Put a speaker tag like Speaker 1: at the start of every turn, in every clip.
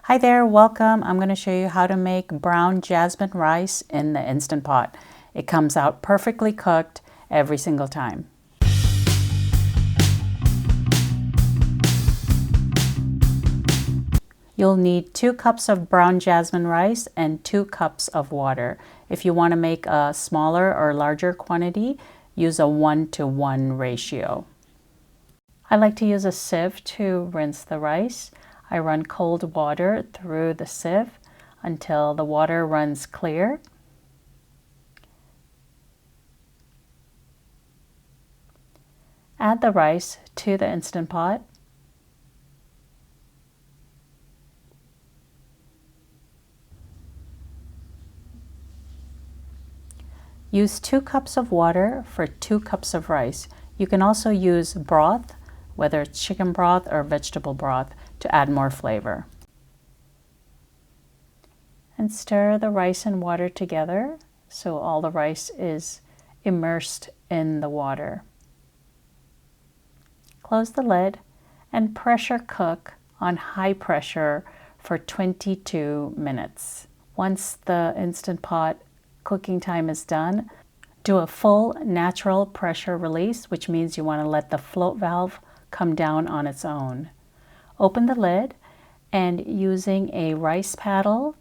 Speaker 1: Hi there, welcome. I'm going to show you how to make brown jasmine rice in the Instant Pot. It comes out perfectly cooked every single time. You'll need 2 cups of brown jasmine rice and 2 cups of water. If you want to make a smaller or larger quantity, use a 1-to-1 ratio. I like to use a sieve to rinse the rice. I run cold water through the sieve until the water runs clear. Add the rice to the Instant Pot. Use 2 cups of water for 2 cups of rice. You can also use broth, whether it's chicken broth or vegetable broth, to add more flavor. And stir the rice and water together so all the rice is immersed in the water. Close the lid and pressure cook on high pressure for 22 minutes. Once the Instant Pot cooking time is done, do a full natural pressure release, which means you want to let the float valve come down on its own. Open the lid and using a rice paddle,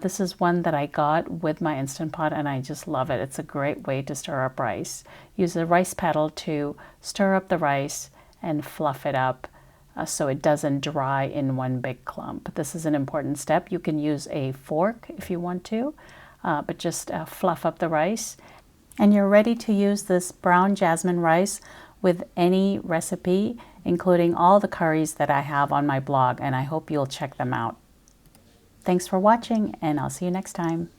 Speaker 1: this is one that I got with my Instant Pot and I just love it. It's a great way to stir up rice. Use a rice paddle to stir up the rice and fluff it up so it doesn't dry in one big clump. This is an important step. You can use a fork if you want to, but just fluff up the rice. And you're ready to use this brown jasmine rice with any recipe, including all the curries that I have on my blog, and I hope you'll check them out. Thanks for watching, and I'll see you next time.